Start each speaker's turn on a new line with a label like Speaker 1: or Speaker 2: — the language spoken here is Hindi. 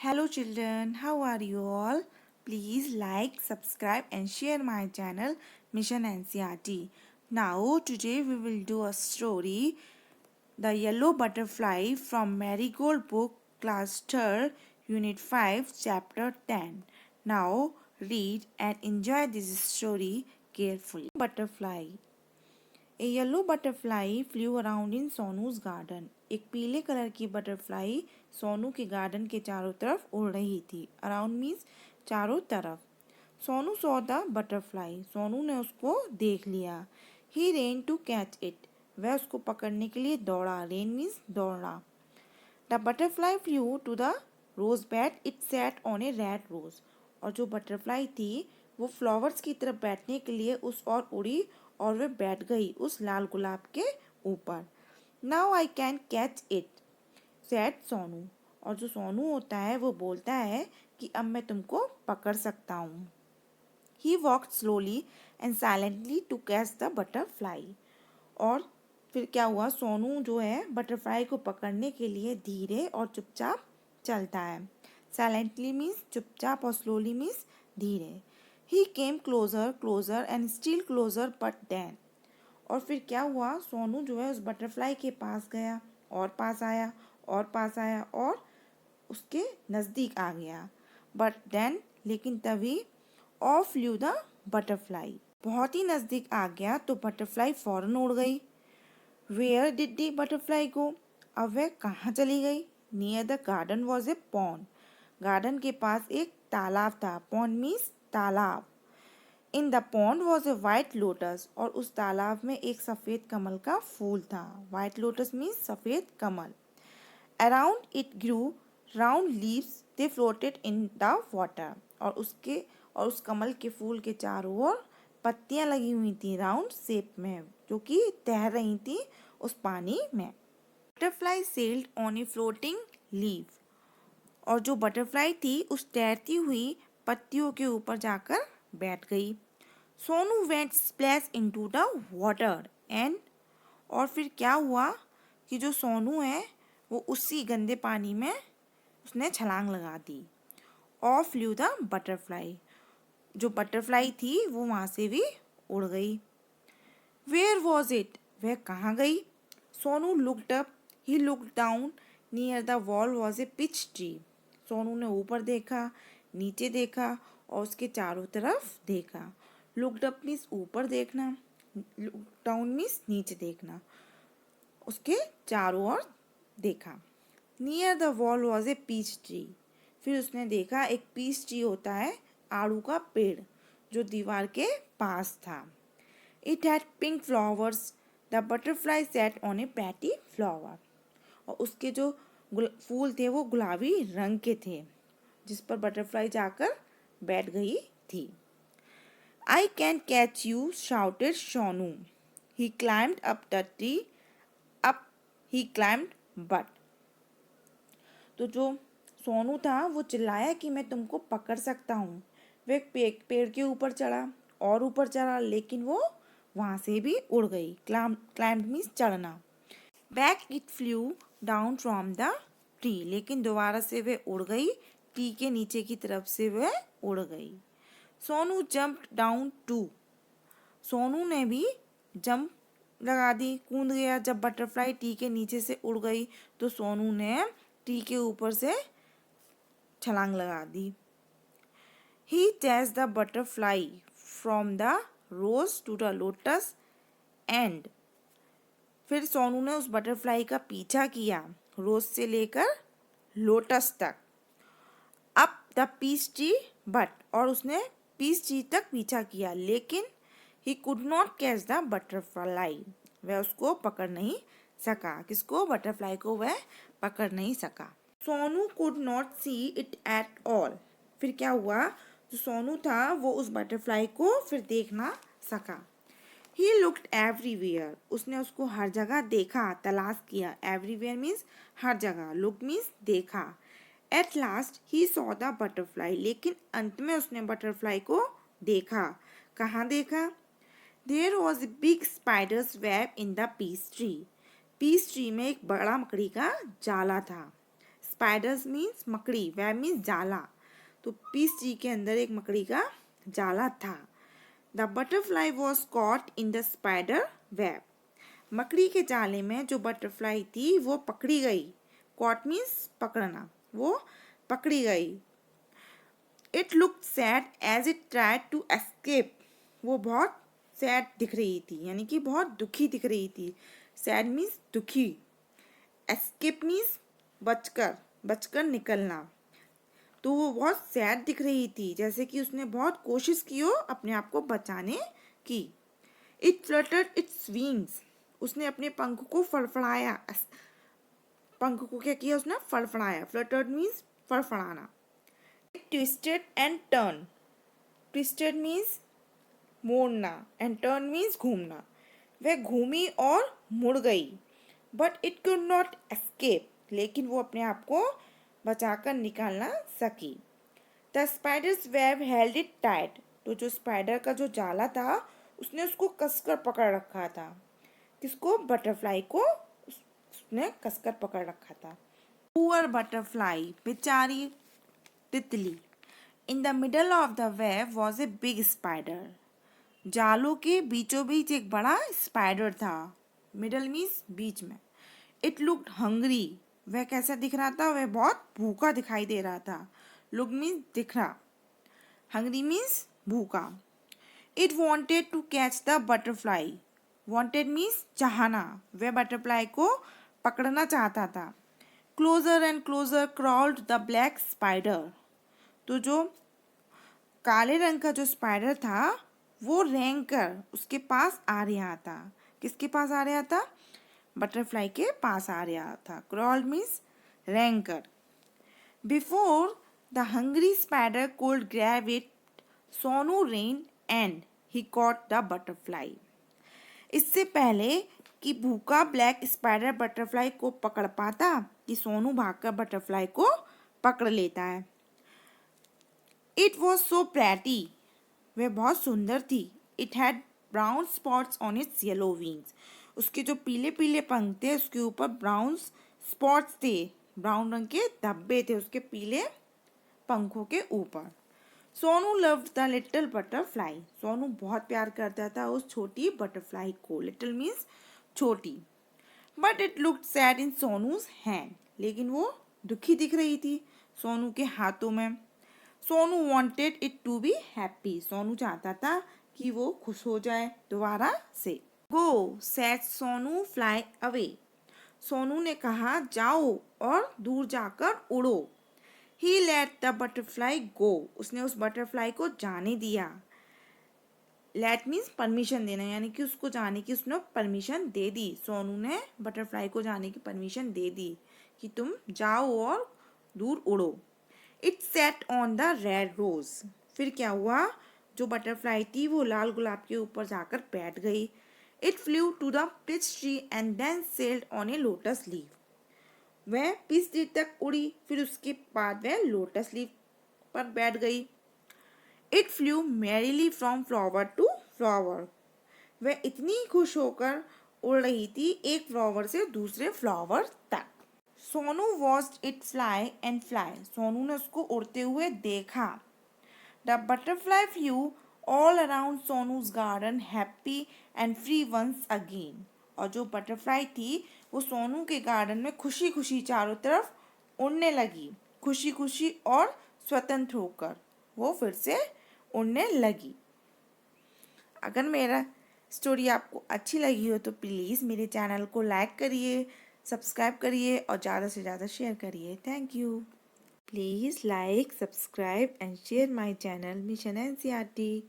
Speaker 1: Hello children, how are you all? Please like, subscribe and share my channel Mission NCRT. Now today we will do a story The Yellow Butterfly from Marigold book class 3rd unit 5 chapter 10. Now read and enjoy this story carefully. Butterfly. A yellow butterfly flew around in Sonu's garden. एक पीले कलर की बटरफ्लाई सोनू के गार्डन के चारों तरफ उड़ रही थी. अराउंड मीन्स चारों तरफ. Sonu saw the butterfly. Sonu ने उसको देख लिया. He ran to catch it. वह उसको पकड़ने के लिए दौड़ा. रेन मीन्स दौड़ना. The butterfly flew to the rose bed. It sat on a red rose. और जो बटरफ्लाई थी वो फ्लावर्स की तरफ बैठने के लिए उस और उड़ी और वह बैठ गई उस लाल गुलाब के ऊपर. Now I can catch it sad Sonu. और जो सोनू होता है वो बोलता है कि अब मैं तुमको पकड़ सकता हूँ. He walked slowly and silently to catch the butterfly. और फिर क्या हुआ, सोनू जो है बटरफ्लाई को पकड़ने के लिए धीरे और चुपचाप चलता है. साइलेंटली मीन्स चुपचाप और स्लोली मीन्स धीरे. He came closer closer and still closer but then. और फिर क्या हुआ, सोनू जो है उस बटरफ्लाई के पास गया और पास आया और पास आया और उसके नज़दीक आ गया. बट देन लेकिन तभी ऑफ फ्लू द बटरफ्लाई. बहुत ही नज़दीक आ गया तो बटरफ्लाई फौरन उड़ गई. वेयर डिड दी बटरफ्लाई गो. अब वह कहाँ चली गई. Near the garden was a pond. Garden के पास एक तालाब था. पॉन्ड मीन्स तालाब. In the pond was a white lotus. और उस तालाब में एक सफ़ेद कमल का फूल था. वाइट लोटस मीन्स सफ़ेद कमल. Around it grew round leaves they floated in the water. और उस कमल के फूल के चारों ओर पत्तियां लगी हुई थी राउंड शेप में, जो कि तैर रही थी उस पानी में. Butterfly sailed on a floating leave. और जो बटरफ्लाई थी उस तैरती हुई पत्तियों के ऊपर जाकर बैठ गई. Sonu went splash into the water and. और फिर क्या हुआ कि जो सोनू है वो उसी गंदे पानी में उसने छलांग लगा दी. Off flew the butterfly. जो बटरफ्लाई थी वो वहाँ से भी उड़ गई. Where was it. वह कहाँ गई. Sonu looked up. He looked down. Near the wall was a peach tree. Sonu ने ऊपर देखा, नीचे देखा और उसके चारों तरफ देखा. लुक्ड अप मीन्स ऊपर देखना, लुक डाउन मीन्स नीचे देखना, उसके चारों ओर देखा. Near the wall was a peach tree. फिर उसने देखा एक पीच ट्री होता है आड़ू का पेड़, जो दीवार के पास था. It had pink flowers. The butterfly sat on a pretty flower. और उसके जो फूल थे वो गुलाबी रंग के थे, जिस पर बटरफ्लाई जाकर बैठ गई थी. I can catch you, shouted Shonu. He climbed up the tree. Up he climbed, but. तो जो सोनू था वो चिल्लाया कि मैं तुमको पकड़ सकता हूँ. वह एक पेड़ के ऊपर चढ़ा और ऊपर चढ़ा, लेकिन वो वहाँ से भी उड़ गई. क्लाइम्ड मीन्स चढ़ना. Back it flew down from the tree. लेकिन दोबारा से वह उड़ गई. ट्री के नीचे की तरफ से वह उड़ गई. Sonu jumped down too. Sonu ने भी जंप लगा दी, कूद गया. जब बटरफ्लाई टी के नीचे से उड़ गई तो सोनू ने टी के ऊपर से छलांग लगा दी. He chased the butterfly from the rose to the lotus and. फिर सोनू ने उस बटरफ्लाई का पीछा किया रोज से लेकर लोटस तक. Up the peach tree but. और उसने पीच ट्री तक पीछा किया, लेकिन he could not catch the butterfly. वह उसको पकड़ नहीं सका. किसको. बटरफ्लाई को वह पकड़ नहीं सका. Sonu could not see it at all. फिर क्या हुआ, जो सोनू था वो उस बटरफ्लाई को फिर देख ना सका. He looked everywhere. उसने उसको हर जगह देखा, तलाश किया. एवरीवेयर मीन्स हर जगह. लुक मीन्स देखा. At last he saw the butterfly. लेकिन अंत में उसने बटरफ्लाई को देखा. कहाँ देखा. There was a big spider's web in the peach tree. Peach tree में एक बड़ा मकड़ी का जाला था. स्पाइडर्स मीन्स मकड़ी, वेब मीन्स जाला। तो पीस ट्री के अंदर एक मकड़ी का जाला था। The butterfly was caught in the spider web. मकड़ी के जाले में जो बटरफ्लाई थी वो पकड़ी गई। कॉट मीन्स पकड़ना, वो पकड़ी गई। It look sad as it tried to escape. वो बहुत सैड दिख रही थी, यानी कि बहुत दुखी दिख रही थी। सैड मीन्स दुखी, एस्केप मीन्स बचकर, बचकर निकलना। तो वो बहुत सैड दिख रही थी, जैसे कि उसने बहुत कोशिश की हो अपने आप को बचाने की। It fluttered its wings. उसने अपने पंख को फड़फड़ाया। पंख को क्या किया उसने? फड़फड़ाया। फ्लटर्ड मीन्स फड़फड़ाना। It twisted and turn. Twisted means मोड़ना एंड टर्न मीन्स घूमना। वह घूमी और मुड़ गई। But it could not escape. लेकिन वो अपने आप को बचाकर निकाल ना सकी। The spider's web held it tight. तो जो स्पाइडर का जो जाला था उसने उसको कसकर पकड़ रखा था। किसको? बटरफ्लाई को उसने कसकर पकड़ रखा था। पुअर बटरफ्लाई, बेचारी तितली। In the middle of the web was a big spider. जालों के बीचों बीच एक बड़ा स्पाइडर था। मिडल मीन्स बीच में। It looked hungry. वह कैसा दिख रहा था? वह बहुत भूखा दिखाई दे रहा था। लुक मीन्स दिख रहा, हंग्री मीन्स भूखा। It wanted to catch the butterfly. Wanted means चाहना। वह बटरफ्लाई को पकड़ना चाहता था। Closer and closer crawled the black spider. तो जो काले रंग का जो स्पाइडर था वो रेंग कर उसके पास आ रहा था। किसके पास आ रहा था? बटरफ्लाई के पास आ रहा था। क्रॉल मीन्स रेंग कर। Before the hungry spider could grab it, Sonu ran and he caught the butterfly. इससे पहले कि भूखा ब्लैक स्पाइडर बटरफ्लाई को पकड़ पाता कि सोनू भागकर बटरफ्लाई को पकड़ लेता है। It was so pretty. वह बहुत सुंदर थी। It had brown spots on it's yellow wings. उसके जो पीले पीले पंख थे उसके ऊपर ब्राउन स्पॉट्स थे, ब्राउन रंग के धब्बे थे उसके पीले पंखों के ऊपर। Sonu loved the little butterfly. Sonu बहुत प्यार करता था उस छोटी बटरफ्लाई को। लिटिल मीन्स छोटी। But it looked sad in सोनूज hand. लेकिन वो दुखी दिख रही थी सोनू के हाथों में। Sonu wanted it to be happy. Sonu चाहता था कि वो खुश हो जाए दोबारा से। Go said Sonu fly away. Sonu ने कहा जाओ और दूर जाकर उड़ो। He let the butterfly go. उसने उस बटरफ्लाई को जाने दिया। लेट मीन्स परमिशन देना, यानी कि उसको जाने की उसने परमिशन दे दी। सोनू ने बटरफ्लाई को जाने की परमिशन दे दी कि तुम जाओ और दूर उड़ो। It sat on the red rose. फिर क्या हुआ? जो बटरफ्लाई थी वो लाल गुलाब के ऊपर जाकर बैठ गई। It flew to the peach tree and then settled on a lotus leaf. वह पीच ट्री तक उड़ी, फिर उसके बाद वह लोटस लीफ पर बैठ गई। It flew merrily from flower to flower. वह इतनी खुश होकर उड़ रही थी एक फ्लावर से दूसरे फ्लावर तक। Sonu watched it fly and fly. Sonu ने उसको उड़ते हुए देखा। The butterfly flew all around Sonu's garden happy and free once again. और जो बटरफ्लाई थी वो सोनू के गार्डन में खुशी खुशी चारों तरफ उड़ने लगी। खुशी खुशी और स्वतंत्र होकर वो फिर से उड़ने लगी। अगर मेरा स्टोरी आपको अच्छी लगी हो तो प्लीज़ मेरे चैनल को लाइक करिए, सब्सक्राइब करिए और ज़्यादा से ज़्यादा शेयर करिए। Thank you. Please like, subscribe and share my channel mission NCERT.